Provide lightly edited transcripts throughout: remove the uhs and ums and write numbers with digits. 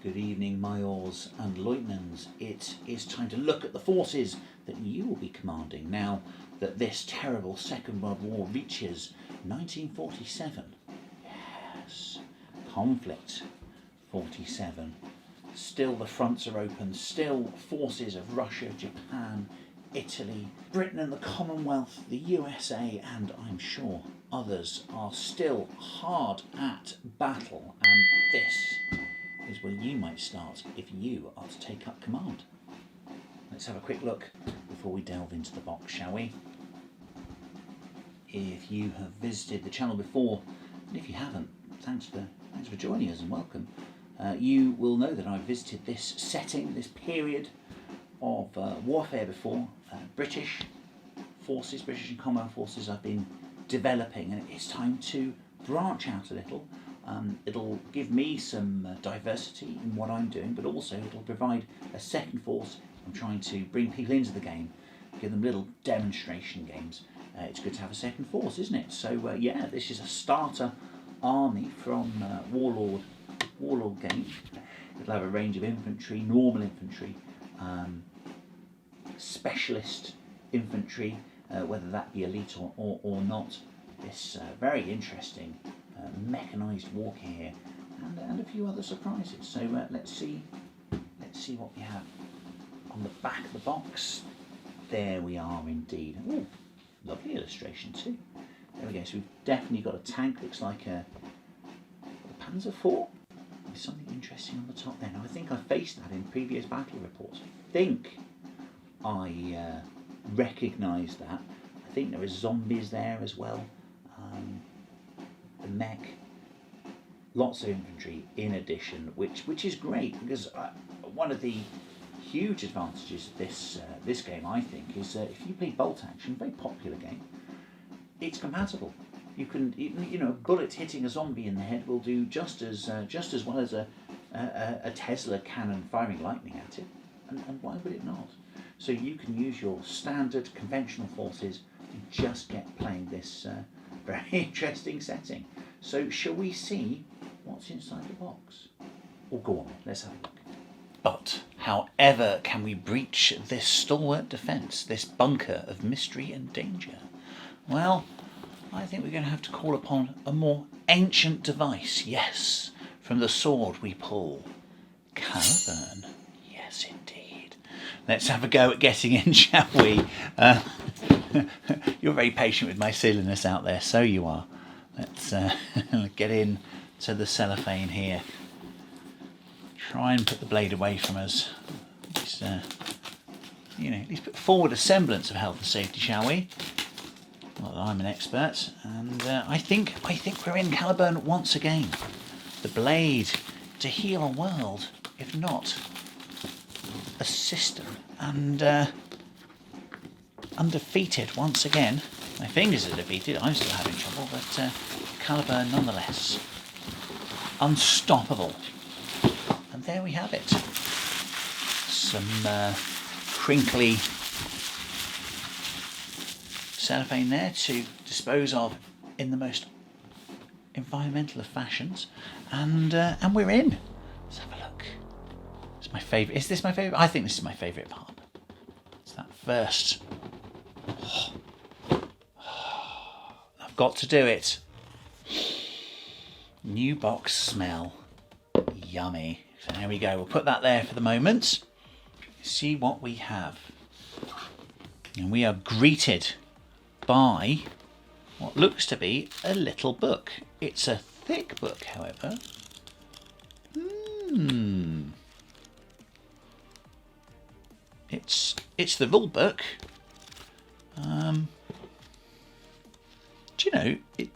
Good evening, Majors and Lieutenants. It is time to look at the forces that you will be commanding now that this terrible Second World War reaches 1947. Yes, Konflikt 47. Still the fronts are open, still forces of Russia, Japan, Italy, Britain and the Commonwealth, the USA and I'm sure others are still hard at battle, and this is where you might start if you are to take up command. Let's have a quick look before we delve into the box, shall we? If you have visited the channel before, and if you haven't, thanks for joining us and welcome. You will know that I've visited this setting, this period of warfare before. British forces, British and Commonwealth forces I've been developing, and it's time to branch out a little. It'll give me some diversity in what I'm doing, but also it'll provide a second force. I'm trying to bring people into the game, give them little demonstration games. It's good to have a second force, isn't it? So yeah, this is a starter army from Warlord Games. It'll have a range of infantry, normal infantry, specialist infantry, whether that be elite or not. This very interesting mechanised walker here, and a few other surprises. So let's see what we have on the back of the box. There we are indeed. Ooh, lovely illustration too. There we go. So we've definitely got a tank. Looks like a Panzer IV. There's something interesting on the top there. Now I think I faced that in previous battle reports. I think I recognise that. I think there are zombies there as well. The mech, lots of infantry in addition, which is great, because one of the huge advantages of this game, I think, is that if you play bolt action, very popular game, it's compatible. You can, a bullet hitting a zombie in the head will do just as well as a Tesla cannon firing lightning at it, and why would it not? So you can use your standard conventional forces and just get playing this very interesting setting. So shall we see what's inside the box? Or go on, let's have a look. But however can we breach this stalwart defence, this bunker of mystery and danger? Well, I think we're going to have to call upon a more ancient device. Yes, from the sword we pull. Caliburn. Yes, indeed. Let's have a go at getting in, shall we? You're very patient with my silliness out there, so you are. Let's get in to the cellophane here. Try and put the blade away from us. Just, at least put forward a semblance of health and safety, shall we? Not that I'm an expert, and I think we're in Caliburn once again. The blade to heal a world, if not a system, and undefeated once again. My fingers are defeated, I'm still having trouble, but Caliburn nonetheless. Unstoppable. And there we have it. Some crinkly cellophane there to dispose of in the most environmental of fashions, and we're in. Let's have a look. It's my favourite. Is this my favourite? I think this is my favourite part. It's that first. I've got to do it. New box smell. Yummy. So there we go. We'll put that there for the moment. See what we have. And we are greeted by what looks to be a little book. It's a thick book, however. It's the rule book. Do you know it?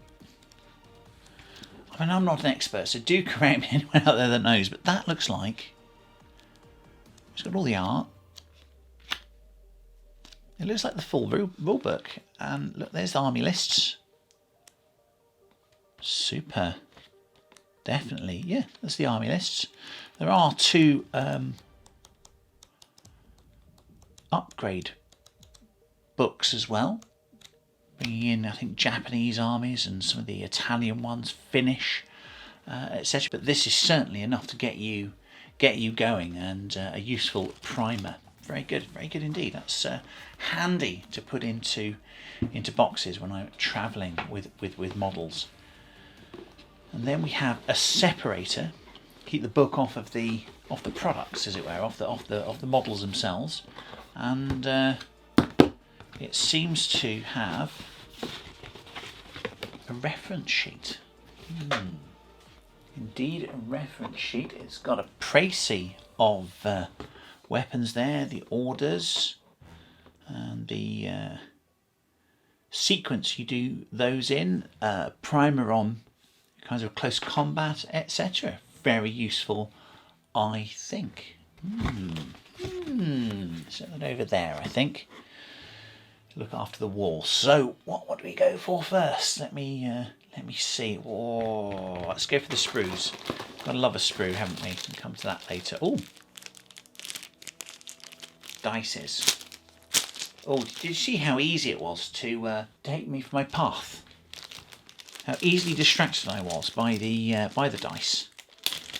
I mean, I'm not an expert, so do correct me, anyone out there that knows. But that looks like it's got all the art. It looks like the full rule book. And look, there's the army lists. Super. Definitely, yeah, that's the army lists. There are two upgrade books as well, bringing in, I think, Japanese armies and some of the Italian ones, Finnish, etc. But this is certainly enough to get you get you going, and a useful primer. Very good indeed. That's handy to put into boxes when I'm travelling with models. And then we have a separator. Keep the book off the products, as it were, off the models themselves, and it seems to have a reference sheet. Indeed, a reference sheet. It's got a précis of weapons there, the orders, and the sequence you do those in, primer on kinds of close combat, etc. Very useful, I think. Set that over there, I think. Look after the wall. So, what do we go for first? Let me see. Oh, let's go for the sprues. Gotta love a sprue, haven't we? We'll come to that later. Oh, dices. Oh, did you see how easy it was to take me from my path? How easily distracted I was by the dice.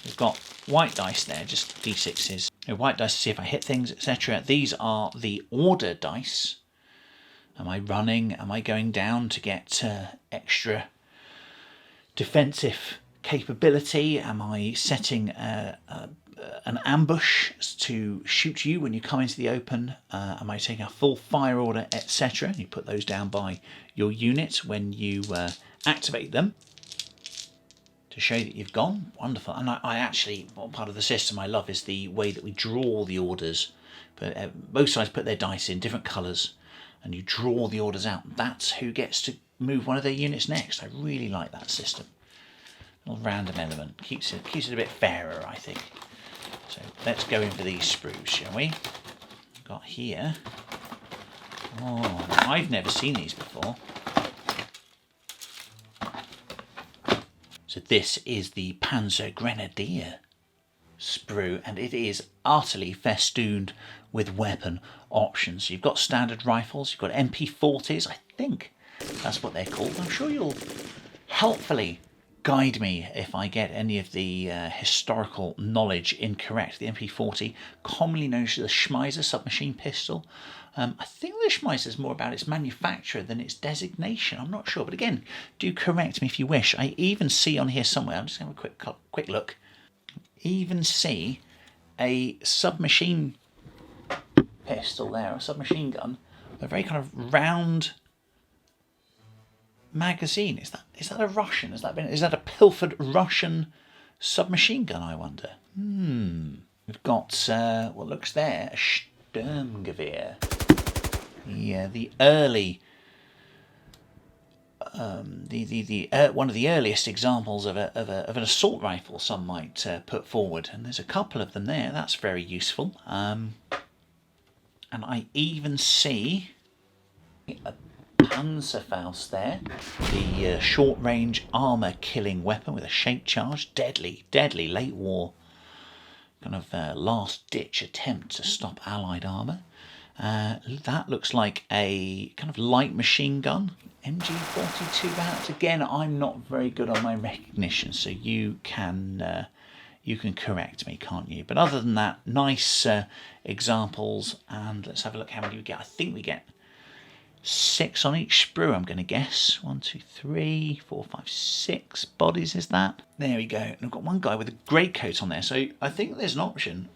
We've got white dice there, just d6s. White dice to see if I hit things, etc. These are the order dice. Am I running? Am I going down to get extra defensive capability? Am I setting an ambush to shoot you when you come into the open? Am I taking a full fire order, etc.? You put those down by your unit when you activate them to show that you've gone. Wonderful. And I actually, one part of the system I love is the way that we draw the orders. But both sides put their dice in different colours, and you draw the orders out. That's who gets to move one of their units next. I really like that system. A little random element. Keeps it a bit fairer, I think. So let's go in for these sprues, shall we? Got here. Oh, I've never seen these before. So this is the Panzer Grenadier sprue, and it is utterly festooned with weapon options. You've got standard rifles, you've got MP40s, I think that's what they're called. I'm sure you'll helpfully guide me if I get any of the historical knowledge incorrect. The MP40, commonly known as the Schmeiser submachine pistol. I think the Schmeiser is more about its manufacturer than its designation. I'm not sure, but again, do correct me if you wish. I even see on here somewhere, I'm just going to have a quick look, even see a submachine pistol there, a submachine gun, a very kind of round magazine. Is that a Russian? Is that a pilfered Russian submachine gun, I wonder? We've got what looks there, a Sturmgewehr. Yeah, the early one of the earliest examples of an assault rifle some might put forward, and there's a couple of them there. That's very useful. And I even see a Panzerfaust there, the short-range armour-killing weapon with a shape charge. Deadly late war kind of last-ditch attempt to stop Allied armour. That looks like a kind of light machine gun. MG42 perhaps. Again, I'm not very good on my recognition, so you can correct me, can't you? But other than that, nice examples, and let's have a look how many we get. I think we get 6 on each sprue, I'm going to guess. 1, 2, 3, 4, 5, 6 bodies, is that? There we go. And I've got one guy with a greatcoat on there, so I think there's an option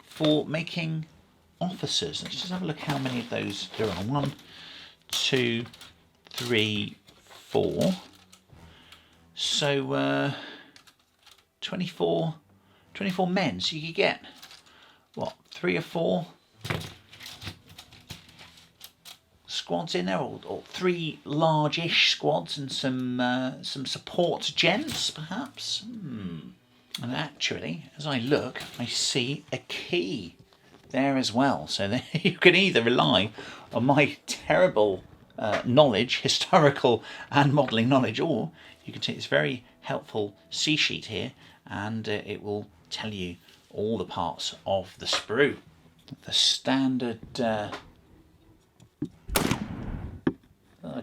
for making officers. Let's just have a look how many of those there are. 1, 2, 3, 4. So 24 men. So you could get, what, 3 or 4 squads in there, or 3 large-ish squads and some support gents, perhaps. And actually, as I look, I see a key there as well. So there you can either rely on my terrible knowledge, historical and modelling knowledge, or you can take this very helpful C sheet here, and it will tell you all the parts of the sprue. The standard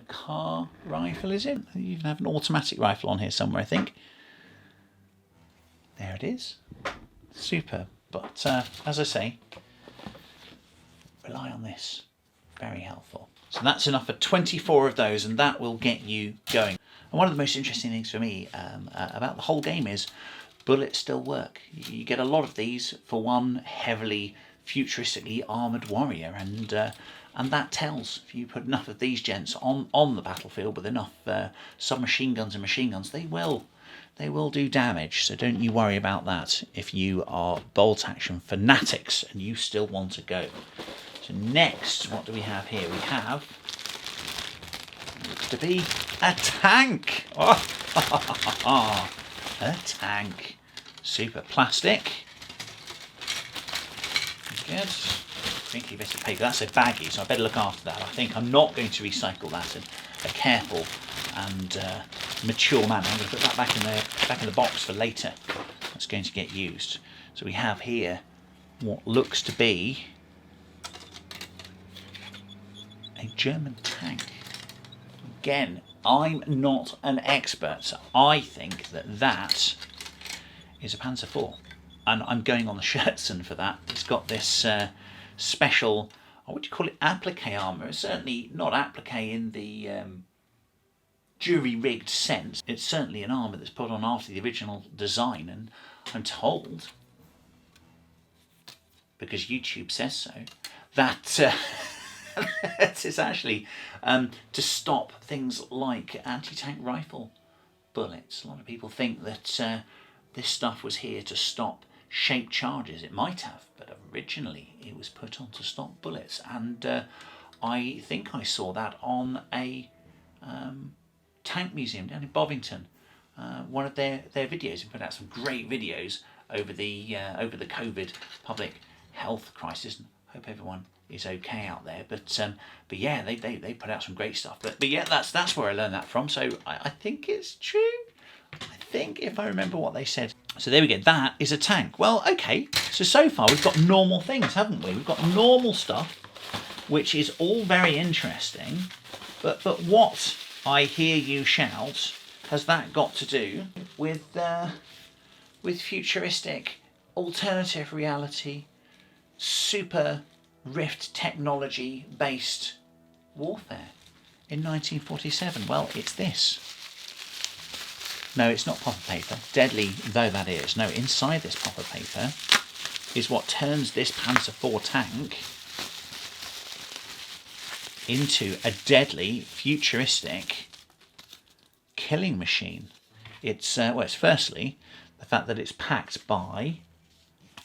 car rifle, is it? You even have an automatic rifle on here somewhere, I think. there it is. Super. But as I say, rely on this. Very helpful. So that's enough for 24 of those, and that will get you going. And one of the most interesting things for me about the whole game is bullets still work. You get a lot of these for one heavily futuristically armoured warrior, and that tells. If you put enough of these gents on the battlefield with enough submachine guns and machine guns, they will do damage. So don't you worry about that if you are bolt action fanatics and you still want to go. So next, what do we have here? We have, looks to be a tank. Oh, a tank. Super plastic. Good. Crinkly bit of paper. That's a baggie, so I better look after that. I think I'm not going to recycle that in a careful and mature manner. I'm going to put that back in the box for later. That's going to get used. So we have here what looks to be a German tank. Again, I'm not an expert, so I think that is a Panzer IV. And I'm going on the Scherzen for that. It's got this special, what would you call it, applique armour. It's certainly not applique in the jury-rigged sense. It's certainly an armour that's put on after the original design, and I'm told, because YouTube says so, that it's actually to stop things like anti-tank rifle bullets. A lot of people think that this stuff was here to stop shaped charges. It might have, but originally it was put on to stop bullets. And I think I saw that on a tank museum down in Bovington. One of their videos. They put out some great videos over the COVID public health crisis. And hope everyone is okay out there, but yeah, they put out some great stuff. But yeah, that's where I learned that from. So I think it's true. I think if I remember what they said. So there we go. That is a tank. Well, okay. So far we've got normal things, haven't we? We've got normal stuff, which is all very interesting. But what I hear you shout has that got to do with futuristic, alternative reality, super Rift technology based warfare in 1947? Well, it's this. No, it's not puffer paper, deadly though that is. No, inside this puffer paper is what turns this Panzer IV tank into a deadly futuristic killing machine. It's it's firstly the fact that it's packed by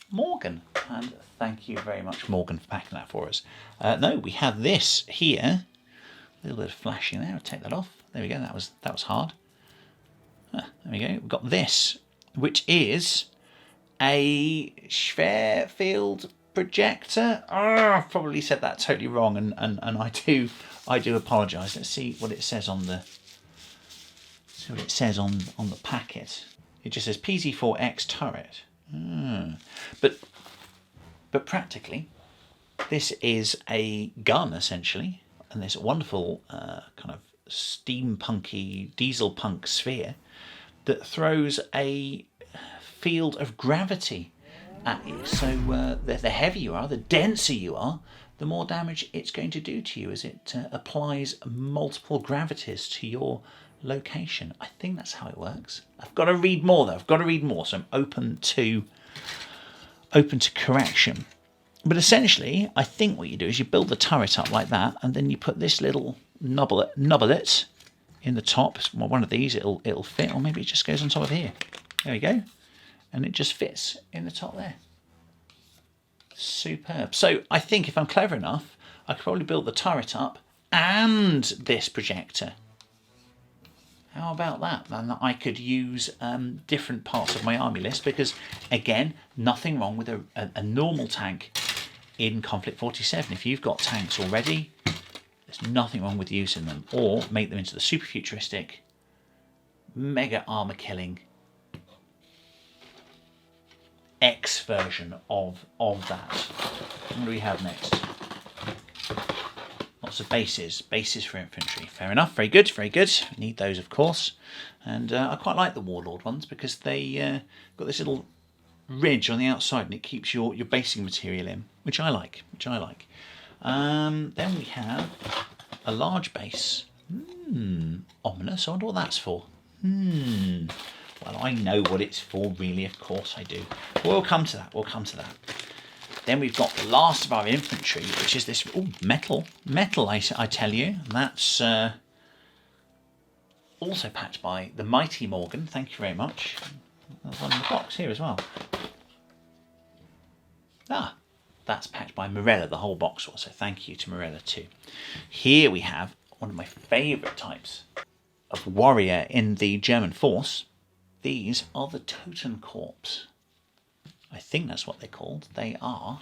Morgan, and thank you very much, Morgan, for packing that for us. No, we have this here. A little bit of flashing there. I'll take that off. There we go. That was hard. There we go. We've got this, which is a Schwerfield projector. I've probably said that totally wrong, and I do apologise. Let's see what it says on the packet. It just says PZ4X turret. But practically, this is a gun essentially, and this wonderful kind of steampunky diesel punk sphere that throws a field of gravity at you. So the heavier you are, the denser you are, the more damage it's going to do to you as it applies multiple gravities to your location. I think that's how it works. I've got to read more though. So I'm open to correction. But essentially, I think what you do is you build the turret up like that, and then you put this little nubblet in the top. Well, one of these it'll fit, or maybe it just goes on top of here. There we go, and it just fits in the top there. Superb. So I think if I'm clever enough, I could probably build the turret up and this projector. How about that? And I could use different parts of my army list, because again, nothing wrong with a normal tank in Konflikt 47. If you've got tanks already, there's nothing wrong with using them, or make them into the super futuristic, mega armor killing X version of that. What do we have next? Lots lots of bases for infantry. Fair enough, very good, very good. Need those, of course. And I quite like the Warlord ones because they got this little ridge on the outside and it keeps your basing material in, which I like, Then we have a large base. Ominous, I wonder what that's for. Well, I know what it's for, really, of course I do. We'll come to that, Then we've got the last of our infantry, which is this metal, I tell you. That's also packed by the mighty Morgan, thank you very much. There's one in the box here as well. That's packed by Morella, the whole box was, so thank you to Morella too. Here we have one of my favourite types of warrior in the German force. These are the Totenkorps. I think that's what they're called. They are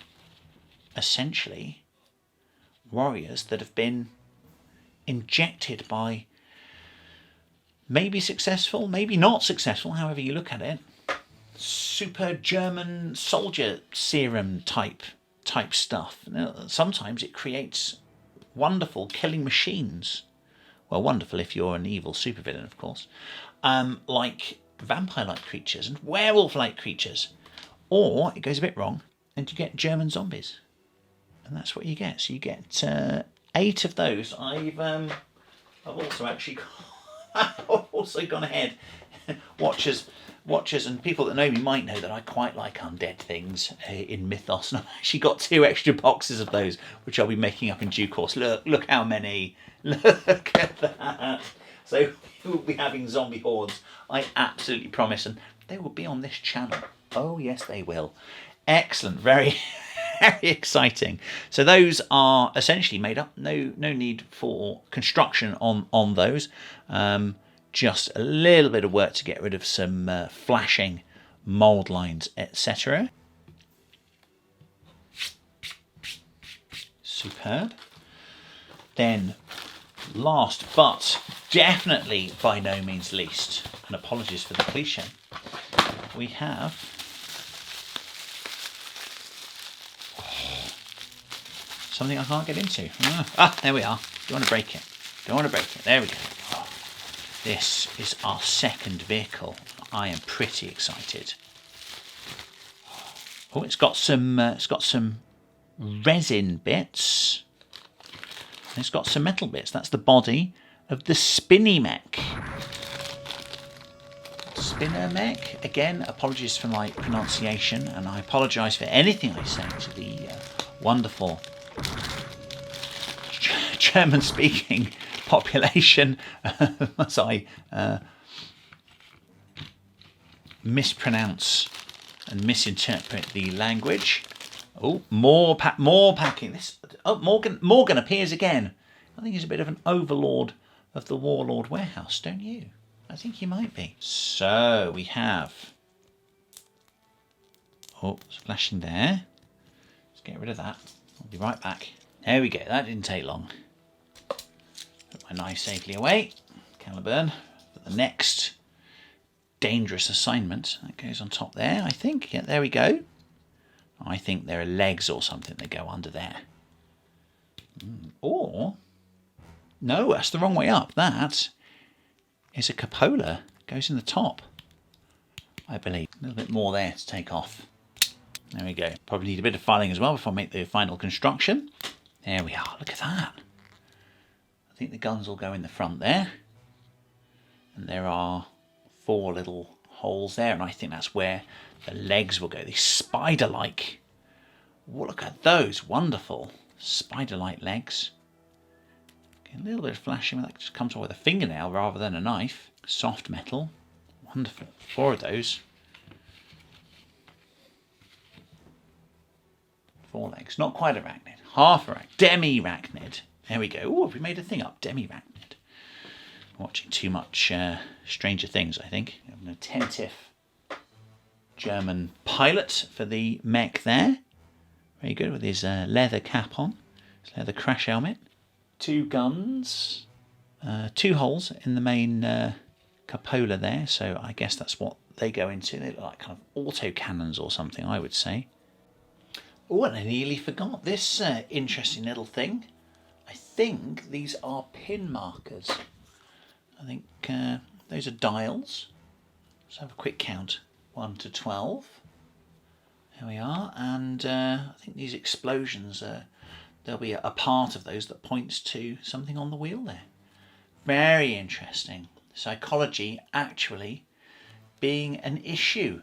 essentially warriors that have been injected by maybe successful, maybe not successful, however you look at it, super German soldier serum type stuff. Now, sometimes it creates wonderful killing machines. Well, wonderful if you're an evil supervillain, of course. Like vampire-like creatures and werewolf-like creatures. Or it goes a bit wrong and you get German zombies. And that's what you get. So you get 8 of those. I've also actually I've also gone ahead. Watchers and people that know me might know that I quite like undead things in Mythos. And I've actually got 2 extra boxes of those, which I'll be making up in due course. Look how many. Look at that. So we'll be having zombie hordes, I absolutely promise. And they will be on this channel. Oh, yes, they will. Excellent. Very, very exciting. So those are essentially made up. No need for construction on those. Just a little bit of work to get rid of some flashing mould lines, etc. Superb. Then, last but definitely by no means least, and apologies for the cliche, we have something I can't get into. There we are. Don't want to break it. There we go. This is our second vehicle. I am pretty excited. Oh, it's got some resin bits. And it's got some metal bits. That's the body of the Spinny Mech. Spinner Mech. Again, apologies for my pronunciation, and I apologise for anything I say to the wonderful German-speaking population as I mispronounce and misinterpret the language. Oh, more packing. This. Oh, Morgan appears again. I think he's a bit of an overlord of the Warlord warehouse, don't you? I think he might be. So we have. Oh, it's flashing there. Let's get rid of that. I'll be right back. There we go. That didn't take long. Put my knife safely away. Caliburn for the next dangerous assignment. That goes on top there, I think. Yeah, there we go. I think there are legs or something that go under there. Or, no, that's the wrong way up. That is a cupola. Goes in the top, I believe. A little bit more there to take off. There we go. Probably need a bit of filing as well before I make the final construction. There we are. Look at that. I think the guns will go in the front there. And there are 4 little holes there. And I think that's where the legs will go. These spider-like. Oh, look at those. Wonderful. Spider-like legs. Okay, a little bit of flashing. That just comes off with a fingernail rather than a knife. Soft metal. Wonderful. 4 of those. 4 legs. Not quite arachnid. Half arachnid. Demi-arachnid. There we go. Oh, we made a thing up. Demi-arachnid. Watching too much Stranger Things, I think. An attentive German pilot for the mech there. Very good with his leather cap on. His leather crash helmet. 2 guns. 2 holes in the main cupola there. So I guess that's what they go into. They look like kind of auto cannons or something, I would say. Oh, and I nearly forgot this interesting little thing. I think these are pin markers. I think those are dials. Let's have a quick count. 1 to 12. There we are. And I think these explosions, there'll be a part of those that points to something on the wheel there. Very interesting. Psychology actually being an issue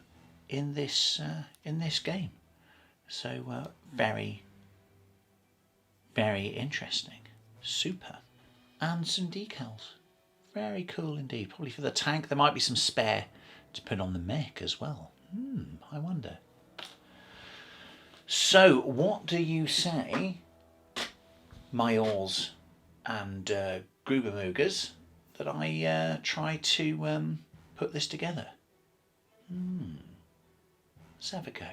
in this game. So very, very interesting. Super. And some decals. Very cool indeed. Probably for the tank. There might be some spare to put on the mech as well. I wonder. So, what do you say, Mayors and Grubermoogers, that I try to put this together? Let's have a go.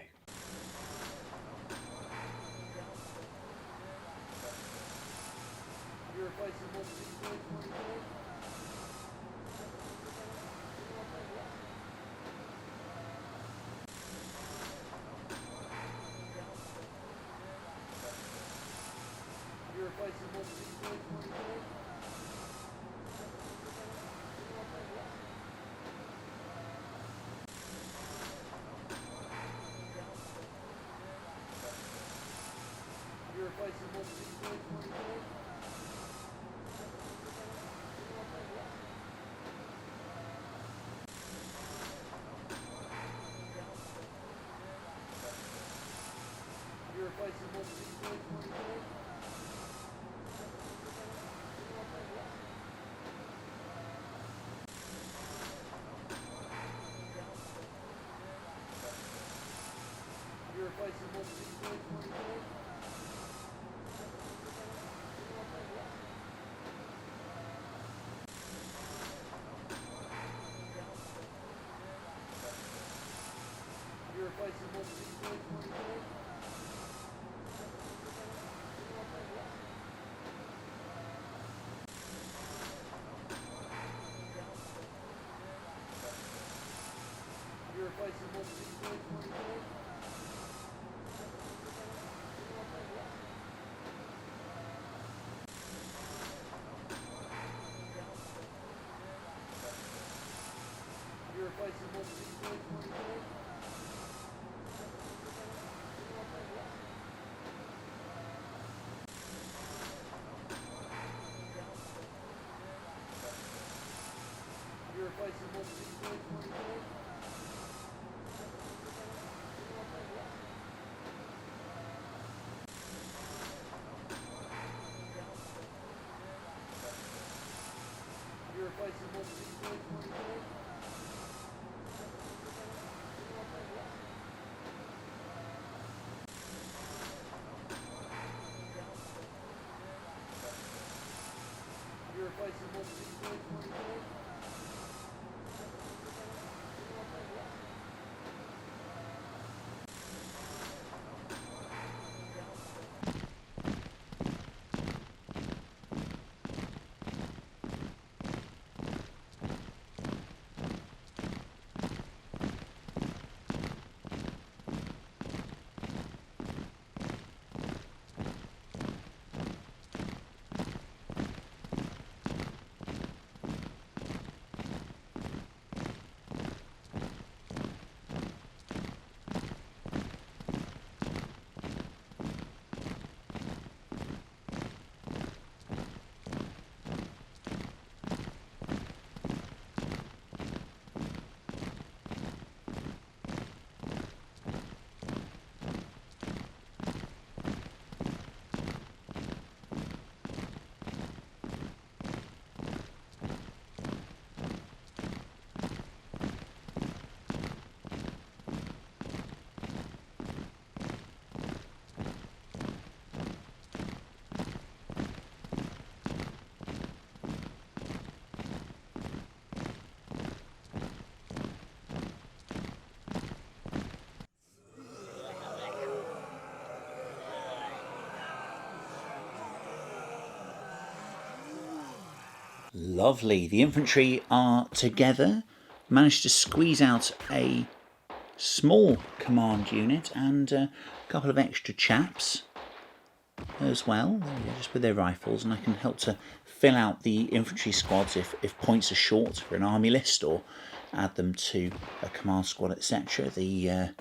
Lovely. The infantry are together. Managed to squeeze out a small command unit and a couple of extra chaps. as well. There we go, just with their rifles, and I can help to fill out the infantry squads if points are short for an army list, or add them to a command squad, etc. The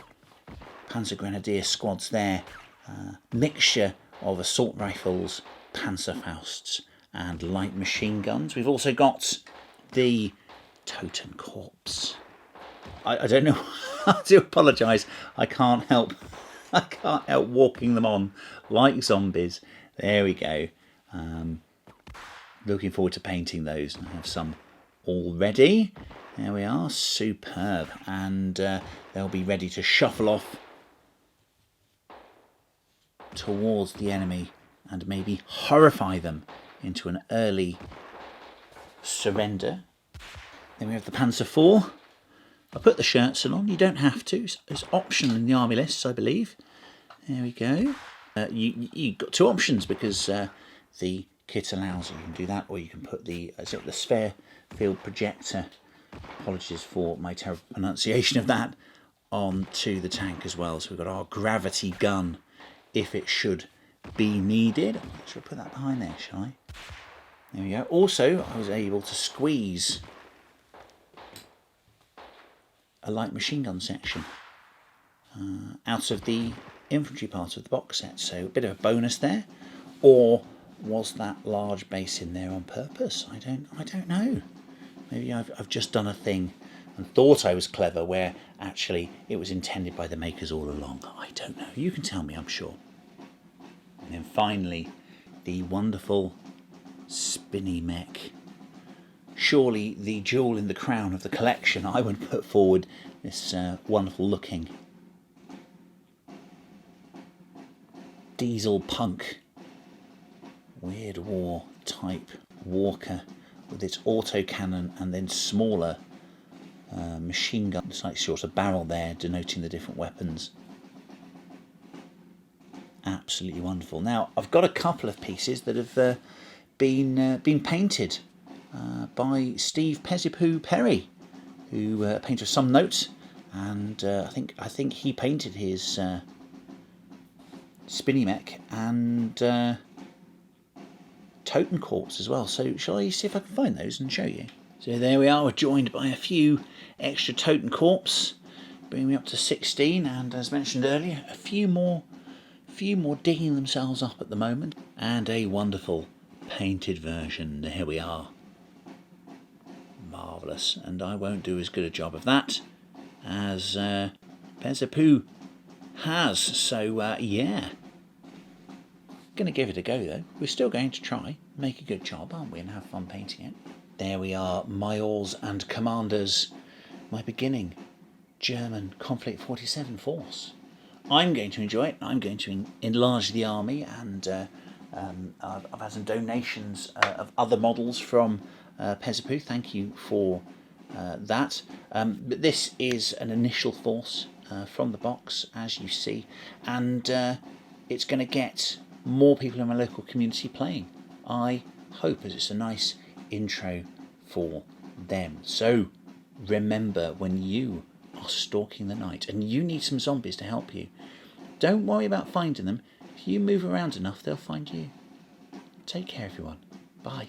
Panzer Grenadier squads there, mixture of assault rifles, Panzerfausts and light machine guns. We've also got the Totenkorps. I don't know. I do apologise. I can't help walking them on like zombies. There we go. Looking forward to painting those. I have some already. There we are. Superb. And they'll be ready to shuffle off towards the enemy and maybe horrify them into an early surrender. Then we have the Panzer IV. I put the shirts on. You don't have to. It's optional in the army lists, I believe. There we go. You've got two options because the kit allows you. You can do that, or you can put the sphere field projector, apologies for my terrible pronunciation of that, onto the tank as well. So we've got our gravity gun if it should be needed. Should I put that behind there, shall I? There we go. Also, I was able to squeeze a light machine gun section out of the infantry part of the box set, so a bit of a bonus there. Or was that large base in there on purpose? I don't know. Maybe I've just done a thing and thought I was clever, where actually it was intended by the makers all along. I don't know. You can tell me, I'm sure. And then finally, the wonderful Spinny Mech. Surely the jewel in the crown of the collection. I would put forward this wonderful looking diesel punk Weird War type Walker with its autocannon and then smaller machine gun, slightly shorter barrel there, denoting the different weapons. Absolutely wonderful. Now I've got a couple of pieces that have been painted by Steve Pezipoo Perry, who a painter of some note, and I think he painted his Spinny Mech and Totenkorps as well. So shall I see if I can find those and show you? So there we are. We're joined by a few extra Totenkorps, bringing me up to 16, and as mentioned earlier, a few more digging themselves up at the moment, and a wonderful painted version. Here we are. Marvellous, and I won't do as good a job of that as Pezipoo has. So yeah, gonna give it a go though. We're still going to try make a good job, aren't we, and have fun painting it. There we are, my alls and commanders, my beginning German Konflikt 47 force. I'm going to enjoy it. I'm going to enlarge the army, and I've had some donations of other models from Pezipoo. Thank you for that. But this is an initial force from the box, as you see, and it's going to get more people in my local community playing. I hope, as it's a nice intro for them. So remember, when you are stalking the night and you need some zombies to help you, don't worry about finding them. If you move around enough, they'll find you. Take care, everyone. Bye.